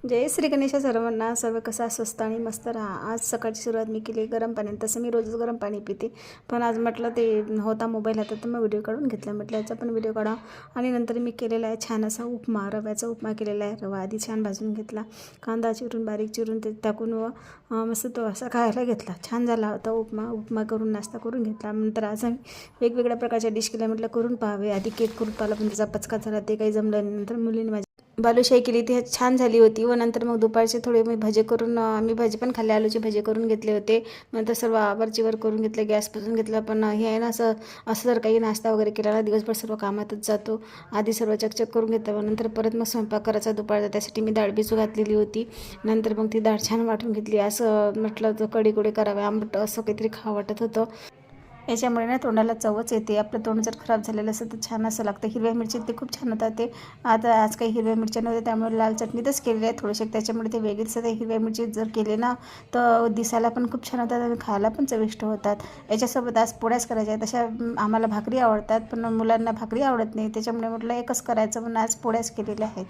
जय श्री गणेश सर्वांना. सर्व कसा स्वस्त आणि मस्त राहा. आज सकाळची सुरुवात मी केली गरम पाण्याने. तसं मी रोजच गरम पाणी पिते, पण आज म्हटलं ते होता मोबाईल हातात तर मग व्हिडिओ काढून घेतला. म्हटलं याचा पण व्हिडिओ काढा. आणि नंतर मी केलेला आहे छान असा उपमा, रव्याचा उपमा केलेला आहे. रवा आधी छान भाजून घेतला, कांदा चिरून बारीक चिरून ते टाकून व मस्त तो असा खायला घेतला. छान झाला होता उपमा करून नाश्ता करून घेतला. नंतर आज आम्ही वेगवेगळ्या प्रकारच्या डिश केल्या. म्हटलं करून पाहावे. आधी केक करून पाहिला पण त्याचा पचका झाला, ते काही जमलं नाही. नंतर मुलीने माझी बालुशाही केली, ती छान झाली होती. व नंतर मग दुपारचे थोडे मी भजे करून मी भाजी पण खाल्ली, आलूचे भजे करून घेतले होते. नंतर सर्व आवरचीवर करून घेतले, गॅस पुसून घेतला. पण हे आहे ना, असं जर काही नाश्ता वगैरे केला ना, दिवसभर सर्व कामातच जातो. आधी सर्व चकचक करून घेतलं, नंतर परत मग स्वयंपाक करायचा दुपारचा. त्यासाठी मी डाळ भिजू घातलेली होती. नंतर मग ती डाळ छान वाटून घेतली. असं म्हटलं तर कढी करावे, आंबट असं काहीतरी खावं वाटत होतं. याच्यामुळे ना तोंडाला चवच येते. आपलं तोंड जर खराब झालेलं असेल तर छान असं लागतं. हिरव्या मिरची ते खूप छान होतात. ते आता आज काही हिरव्या मिरच्या नव्हत्या, त्यामुळे लाल चटणीतच केलेली आहे थोडेसे, त्याच्यामुळे ते वेगळीच. ते हिरव्या मिरची जर केले ना तर दिसायला पण खूप छान होतात आणि खायला पण चविष्ट होतात. याच्यासोबत आज पोळ्याच करायच्या आहेत. तशा आम्हाला भाकरी आवडतात, पण मुलांना भाकरी आवडत नाही, त्याच्यामुळे म्हटलं एकच करायचं म्हणून आज पोळ्याच केलेल्या आहेत.